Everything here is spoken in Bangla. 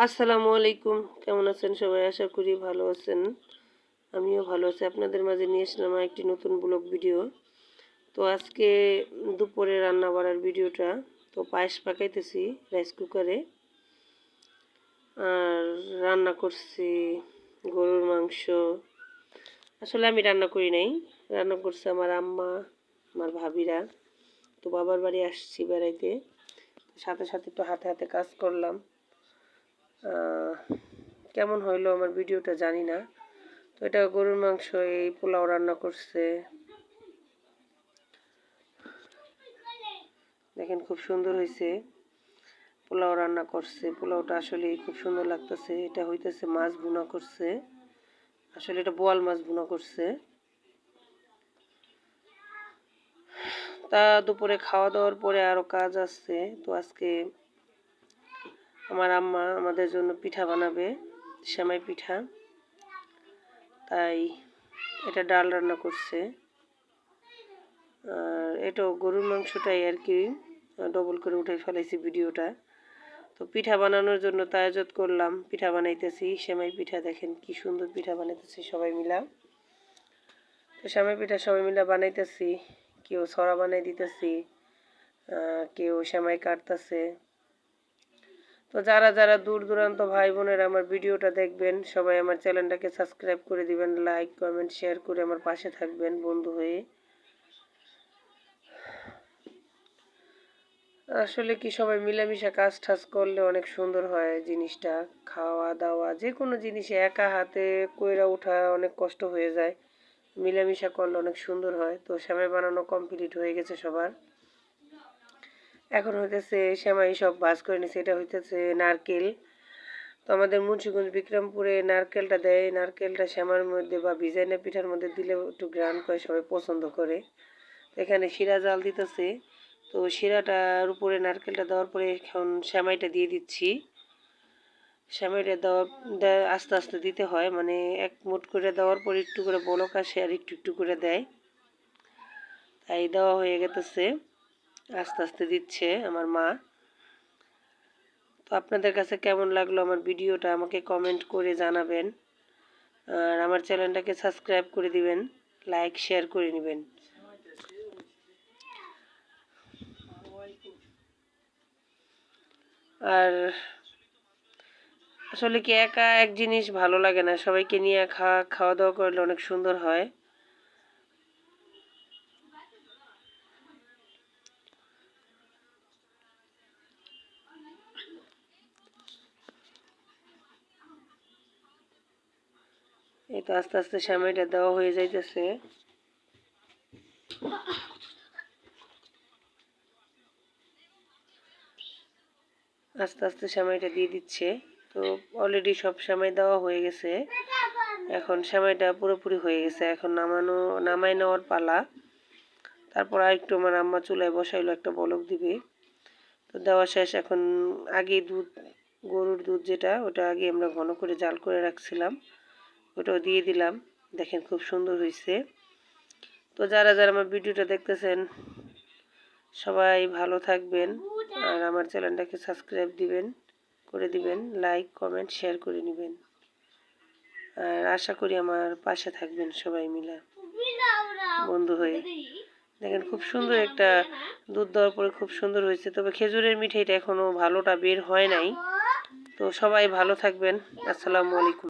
আসসালামু আলাইকুম। কেমন আছেন সবাই? আশা করি ভালো আছেন। আমিও ভালো আছি। আপনাদের মাঝে নিয়ে আসলাম একটি নতুন ব্লগ ভিডিও। তো আজকে দুপুরে রান্না বাড়ার ভিডিওটা। তো পায়েস পাকাইতেছি রাইস কুকারে। আর রান্না করছি গরুর মাংস। আসলে আমি রান্না করি নাই, রান্না করছে আমার আম্মা, আমার ভাবিরা। তো বাবার বাড়ি আসছি বেড়াইতে, সাথে সাথে একটু হাতে হাতে কাজ করলাম। কেমন হইলো আমার ভিডিওটা জানি না। তো এটা গরুর মাংস, এই পোলাও রান্না করছে, দেখেন খুব সুন্দর হয়েছে। পোলাও রান্না করছে, পোলাওটা আসলে খুব সুন্দর লাগতেছে। এটা হইতেছে মাছ ভুনা করছে, আসলে এটা বোয়াল মাছ ভুনা করছে। তা দুপুরে খাওয়া দাওয়ার পরে আরো কাজ আছে। তো আজকে আমার আম্মা আমাদের জন্য পিঠা বানাবে, সেমাই পিঠা। তাই এটা ডাল রান্না করছে। আর এটাও গরুর মাংসটাই আর কি ডবল করে উঠে ফেলাইছি ভিডিওটা। তো পিঠা বানানোর জন্য তায়াজত করলাম, পিঠা বানাইতেছি সেমাই পিঠা। দেখেন কি সুন্দর পিঠা বানাইতেছি সবাই মিলা। তো সেমাই পিঠা সবাই মিলা বানাইতেছি, কেউ ছড়া বানাই দিতেছি, কেউ সেমাই কাটতেছে। তো যারা যারা দূর দূরান্ত ভাই বোনেরা আমার ভিডিওটা দেখবেন, সবাই আমার চ্যানেলটাকে সাবস্ক্রাইব করে দিবেন, লাইক কমেন্ট শেয়ার করে আমার পাশে থাকবেন বন্ধু হয়ে। আসলে কি সবাই মিলেমিশে কাজ টাজ করলে অনেক সুন্দর হয় জিনিসটা। খাওয়া দাওয়া যে কোনো জিনিস একা হাতে কইরা ওঠা অনেক কষ্ট হয়ে যায়, মিলেমিশা করলে অনেক সুন্দর হয়। তো সেমাই বানানো কমপ্লিট হয়ে গেছে সবার। এখন হইতেছে সেমাই সব ভাজ করে নিছে। এটা হইতেছে নারকেল। তো আমাদের মুন্সিগঞ্জ বিক্রমপুরে নারকেলটা দেয়, নারকেলটা সেমার মধ্যে বা ভিজাইনা পিঠার মধ্যে দিলে একটু গ্রান করে সবাই পছন্দ করে। এখানে শিরা জাল দিতেছে। তো শিরাটার উপরে নারকেলটা দেওয়ার পরে এখন সেমাইটা দিয়ে দিচ্ছি। সেমাইটা আস্তে আস্তে দিতে হয়, মানে এক মুঠ করে দেওয়ার পর একটু করে বলক আসে আর একটু একটু করে দেয়। তাই দেওয়া হয়ে গেছে, আস্তে আস্তে দিচ্ছে আমার মা। তো আপনাদের কাছে কেমন লাগলো আমার ভিডিওটা আমাকে কমেন্ট করে জানাবেন। আর আমার চ্যানেলটাকে সাবস্ক্রাইব করে দিবেন, লাইক শেয়ার করে নেবেন। আর আসলে কি একা এক জিনিস ভালো লাগে না, সবাইকে নিয়ে খাওয়া দাওয়া করলে অনেক সুন্দর হয়। এই তো আস্তে আস্তে সেমাইটা দেওয়া হয়ে যাইতেছে। আস্তে আস্তে সেমাইটা দিয়ে দিচ্ছে। তো অলরেডি সব সেমাই দেওয়া হয়ে গেছে, এখন সেমাইটা পুরোপুরি হয়ে গেছে। এখন নামাই নেওয়ার পালা। তারপর আরেকটু আমার আম্মা চুলায় বসাইলো, একটা বলক দিবে। তো দেওয়া শেষ। এখন আগে দুধ, গরুর দুধ যেটা, ওটা আগে আমরা ঘন করে জাল করে রাখছিলাম, ওটাও দিয়ে দিলাম। দেখেন খুব সুন্দর হয়েছে। তো যারা যারা আমার ভিডিওটা দেখতেছেন সবাই ভালো থাকবেন, আর আমার চ্যানেলটাকে সাবস্ক্রাইব করে দিবেন, লাইক কমেন্ট শেয়ার করে নেবেন। আর আশা করি আমার পাশে থাকবেন সবাই মিলে বন্ধু হয়ে। দেখেন খুব সুন্দর একটা দুধ দেওয়ার পরে খুব সুন্দর হয়েছে। তবে খেজুরের মিঠাইটা এখনো ভালোটা বের হয় নাই। তো সবাই ভালো থাকবেন। আসসালামু আলাইকুম।